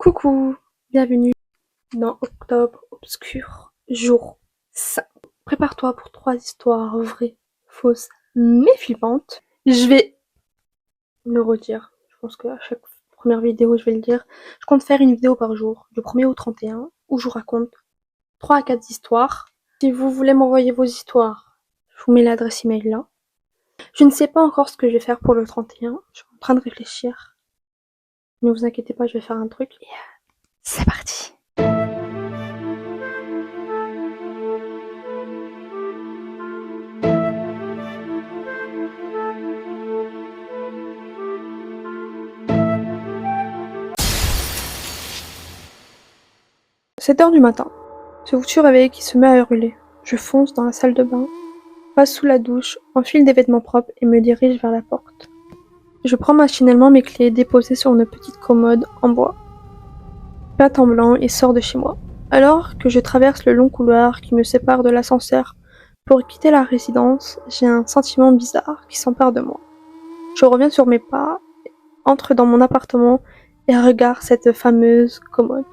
Coucou, bienvenue dans Octobre Obscur, jour 5. Prépare-toi pour 3 histoires vraies, fausses, mais flippantes. Je vais le redire. Je pense qu'à chaque première vidéo, je vais le dire. Je compte faire une vidéo par jour, du 1er au 31, où je vous raconte 3 à 4 histoires. Si vous voulez m'envoyer vos histoires, je vous mets l'adresse email là. Je ne sais pas encore ce que je vais faire pour le 31. Je suis en train de réfléchir. Ne vous inquiétez pas, je vais faire un truc. Et c'est parti. « 7h du matin. Ce foutu réveil qui se met à hurler. Je fonce dans la salle de bain, passe sous la douche, enfile des vêtements propres et me dirige vers la porte. Je prends machinalement mes clés déposées sur une petite commode en bois, peinte en blanc et sors de chez moi. Alors que je traverse le long couloir qui me sépare de l'ascenseur pour quitter la résidence, j'ai un sentiment bizarre qui s'empare de moi. Je reviens sur mes pas, entre dans mon appartement et regarde cette fameuse commode.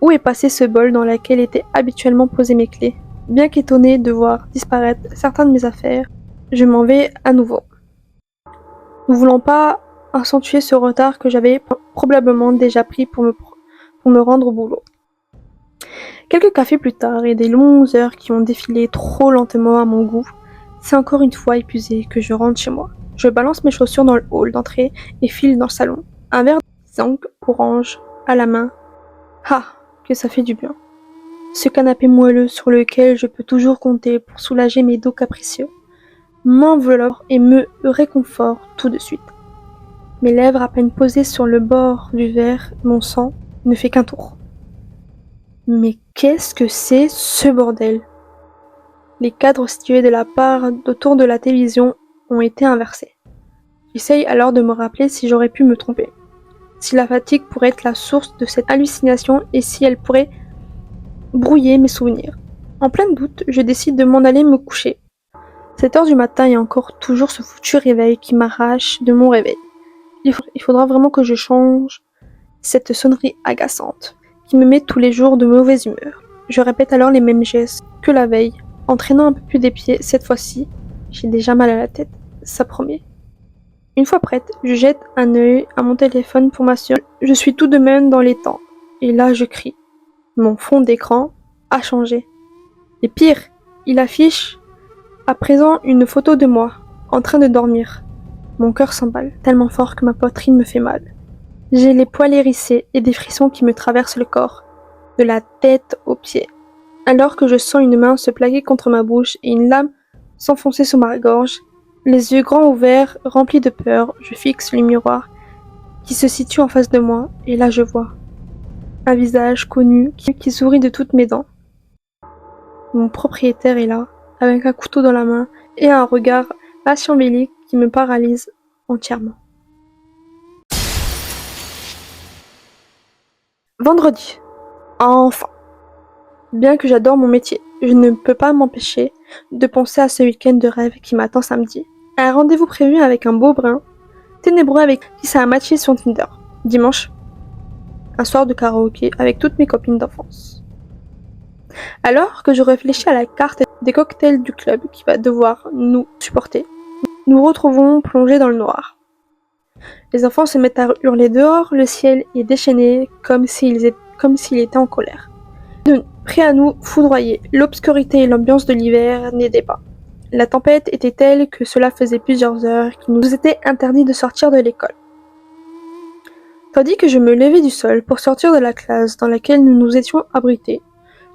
Où est passé ce bol dans lequel étaient habituellement posées mes clés? Bien qu'étonnée de voir disparaître certains de mes affaires, je m'en vais à nouveau. Ne voulant pas accentuer ce retard que j'avais probablement déjà pris pour me rendre au boulot. Quelques cafés plus tard et des longues heures qui ont défilé trop lentement à mon goût, c'est encore une fois épuisé que je rentre chez moi. Je balance mes chaussures dans le hall d'entrée et file dans le salon. Un verre de zinc orange à la main. Ah, que ça fait du bien. Ce canapé moelleux sur lequel je peux toujours compter pour soulager mes dos capricieux m'enveloppe et me réconforte tout de suite. Mes lèvres à peine posées sur le bord du verre, mon sang ne fait qu'un tour. Mais qu'est-ce que c'est ce bordel? Les cadres situés de la part autour de la télévision ont été inversés. J'essaye alors de me rappeler si j'aurais pu me tromper. Si la fatigue pourrait être la source de cette hallucination et si elle pourrait brouiller mes souvenirs. En plein doute, je décide de m'en aller me coucher. 7h du matin et encore toujours ce foutu réveil qui m'arrache de mon réveil. Il faudra vraiment que je change cette sonnerie agaçante qui me met tous les jours de mauvaise humeur. Je répète alors les mêmes gestes que la veille, entraînant un peu plus des pieds. Cette fois-ci, j'ai déjà mal à la tête, ça promet. Une fois prête, je jette un œil à mon téléphone pour m'assurer. Je suis tout de même dans les temps. Et là, je crie. Mon fond d'écran a changé. Et pire, il affiche à présent une photo de moi, en train de dormir. Mon cœur s'emballe, tellement fort que ma poitrine me fait mal. J'ai les poils hérissés et des frissons qui me traversent le corps, de la tête aux pieds. Alors que je sens une main se plaquer contre ma bouche et une lame s'enfoncer sous ma gorge, les yeux grands ouverts, remplis de peur, je fixe le miroir qui se situe en face de moi, et là je vois un visage connu qui sourit de toutes mes dents. Mon propriétaire est là, avec un couteau dans la main et un regard machiavélique qui me paralyse entièrement. Vendredi. Enfin. Bien que j'adore mon métier, je ne peux pas m'empêcher de penser à ce week-end de rêve qui m'attend samedi. Un rendez-vous prévu avec un beau brun, ténébreux avec qui ça a matché sur Tinder. Dimanche. Un soir de karaoké avec toutes mes copines d'enfance. Alors que je réfléchis à la carte des cocktails du club qui va devoir nous supporter, nous retrouvons plongés dans le noir. Les enfants se mettent à hurler dehors, le ciel est déchaîné comme s'il était en colère. Prêt à nous foudroyer, l'obscurité et l'ambiance de l'hiver n'aidaient pas. La tempête était telle que cela faisait plusieurs heures qu'il nous était interdit de sortir de l'école. Tandis que je me levais du sol pour sortir de la classe dans laquelle nous nous étions abrités,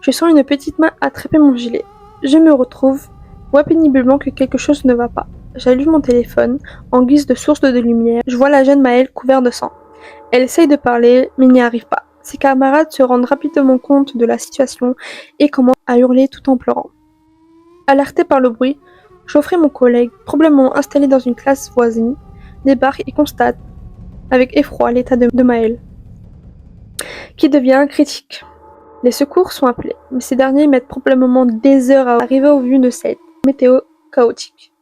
je sens une petite main attraper mon gilet. Je me retrouve, vois péniblement que quelque chose ne va pas. J'allume mon téléphone, en guise de source de lumière. Je vois la jeune Maëlle couverte de sang. Elle essaye de parler, mais n'y arrive pas. Ses camarades se rendent rapidement compte de la situation et commencent à hurler tout en pleurant. Alerté par le bruit, Geoffrey, mon collègue, probablement installé dans une classe voisine, débarque et constate, avec effroi, l'état de Maëlle, qui devient critique. Les secours sont appelés, mais ces derniers mettent probablement des heures à arriver au vu de cette météo chaotique.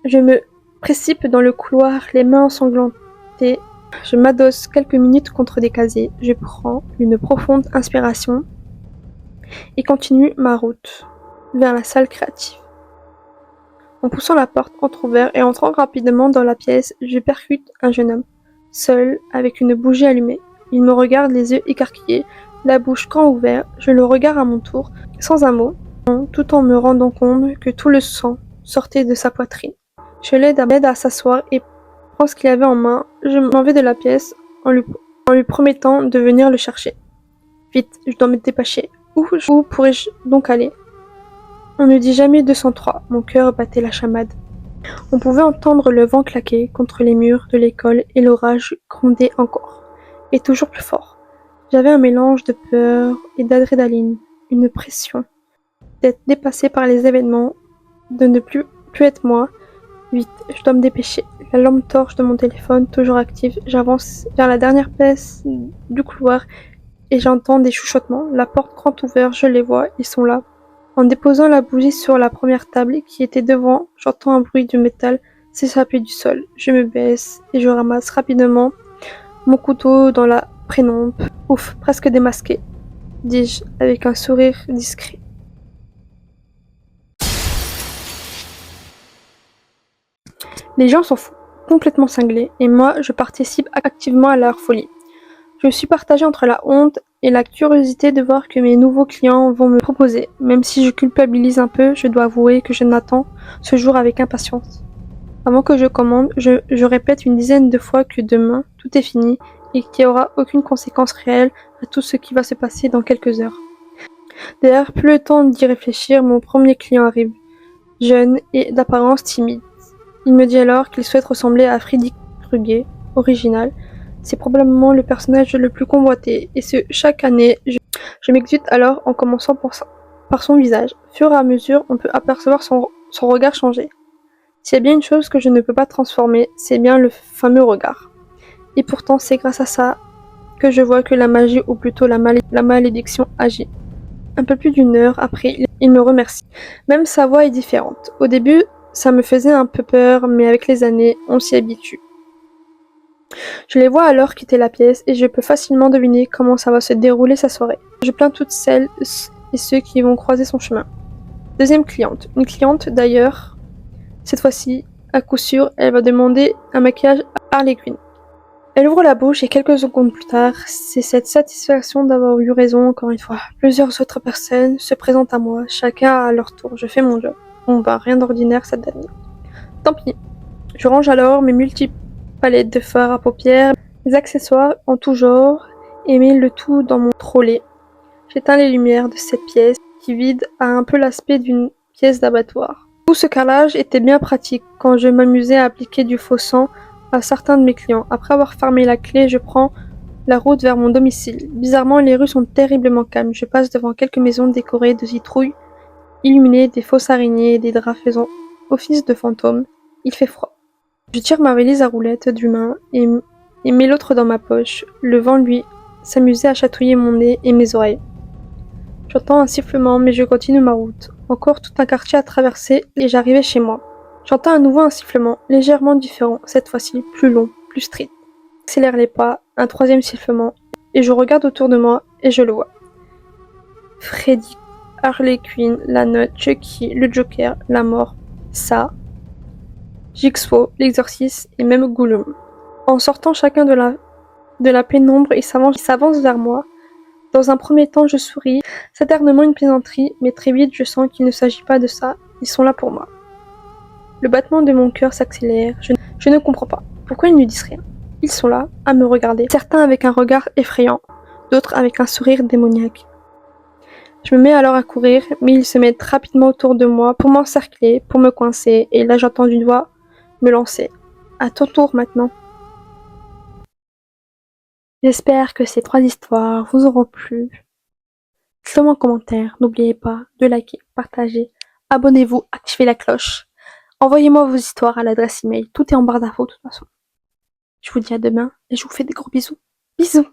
Je me précipite dans le couloir, les mains ensanglantées, Je m'adosse quelques minutes contre des casiers, je prends une profonde inspiration et continue ma route vers la salle créative. En poussant la porte entrouverte et entrant rapidement dans la pièce, je percute un jeune homme, seul, avec une bougie allumée. Il me regarde les yeux écarquillés, la bouche grand ouverte, je le regarde à mon tour, sans un mot, tout en me rendant compte que tout le sang sortait de sa poitrine. Je l'aide à s'asseoir et prends ce qu'il avait en main. Je m'en vais de la pièce en lui promettant de venir le chercher. Vite, je dois me dépêcher. Où pourrais-je donc aller? On ne dit jamais 203, mon cœur battait la chamade. On pouvait entendre le vent claquer contre les murs de l'école et l'orage grondait encore, et toujours plus fort. J'avais un mélange de peur et d'adrénaline, une pression d'être dépassée par les événements, de ne plus être moi. Vite, je dois me dépêcher. La lampe torche de mon téléphone, toujours active, j'avance vers la dernière pièce du couloir et j'entends des chuchotements. La porte grand ouverte, je les vois, ils sont là. En déposant la bougie sur la première table qui était devant, j'entends un bruit de métal s'échapper du sol. Je me baisse et je ramasse rapidement mon couteau dans la pénombre. Ouf, presque démasqué, dis-je avec un sourire discret. Les gens s'en foutent, complètement cinglés, et moi je participe activement à leur folie. Je suis partagée entre la honte et la curiosité de voir que mes nouveaux clients vont me proposer. Même si je culpabilise un peu, je dois avouer que je n'attends ce jour avec impatience. Avant que je commande, je répète une dizaine de fois que demain, tout est fini et qu'il n'y aura aucune conséquence réelle à tout ce qui va se passer dans quelques heures. D'ailleurs, plus le temps d'y réfléchir, mon premier client arrive, jeune et d'apparence timide. Il me dit alors qu'il souhaite ressembler à Freddy Krueger, original. C'est probablement le personnage le plus convoité, et chaque année, je m'excite alors en commençant par son visage. Fur et à mesure, on peut apercevoir son regard changer. S'il y a bien une chose que je ne peux pas transformer, c'est bien le fameux regard. Et pourtant, c'est grâce à ça que je vois que la magie, ou plutôt la malédiction, agit. Un peu plus d'une heure après, il me remercie. Même sa voix est différente. Au début, ça me faisait un peu peur, mais avec les années, on s'y habitue. Je les vois alors quitter la pièce et je peux facilement deviner comment ça va se dérouler sa soirée. Je plains toutes celles et ceux qui vont croiser son chemin. Deuxième cliente. Une cliente d'ailleurs. Cette fois-ci, à coup sûr, elle va demander un maquillage à Harley Quinn. Elle ouvre la bouche et quelques secondes plus tard, c'est cette satisfaction d'avoir eu raison encore une fois. Plusieurs autres personnes se présentent à moi, chacun à leur tour. Je fais mon job. Bon bah rien d'ordinaire cette dernière. Tant pis. Je range alors mes multiples palettes de fard à paupières, mes accessoires en tout genre et mets le tout dans mon trolley. J'éteins les lumières de cette pièce qui vide a un peu l'aspect d'une pièce d'abattoir. Tout ce carrelage était bien pratique quand je m'amusais à appliquer du faux sang à certains de mes clients. Après avoir fermé la clé, je prends la route vers mon domicile. Bizarrement, les rues sont terriblement calmes. Je passe devant quelques maisons décorées de citrouilles, illuminées, des fausses araignées et des draps faisant office de fantômes. Il fait froid. Je tire ma valise à roulettes d'une main et mets l'autre dans ma poche. Le vent, lui, s'amusait à chatouiller mon nez et mes oreilles. J'entends un sifflement, mais je continue ma route. Encore tout un quartier à traverser et j'arrivais chez moi. J'entends à nouveau un sifflement, légèrement différent, cette fois-ci plus long, plus strict. J'accélère les pas, un troisième sifflement, et je regarde autour de moi et je le vois. Freddy, Harley Quinn, la note, Chucky, le Joker, la mort, ça, Jigsaw, l'exorciste et même Gollum. En sortant chacun de la pénombre, ils s'avancent vers moi. Dans un premier temps, je souris, certainement une plaisanterie, mais très vite je sens qu'il ne s'agit pas de ça, ils sont là pour moi. Le battement de mon cœur s'accélère, je ne comprends pas. Pourquoi ils ne disent rien? Ils sont là, à me regarder, certains avec un regard effrayant, d'autres avec un sourire démoniaque. Je me mets alors à courir, mais ils se mettent rapidement autour de moi pour m'encercler, pour me coincer, et là j'entends d'une voix me lancer. À ton tour maintenant. J'espère que ces 3 histoires vous auront plu. Dites-le-moi en commentaire, n'oubliez pas de liker, partager, abonnez-vous, activez la cloche. Envoyez-moi vos histoires à l'adresse email, tout est en barre d'infos de toute façon. Je vous dis à demain et je vous fais des gros bisous. Bisous!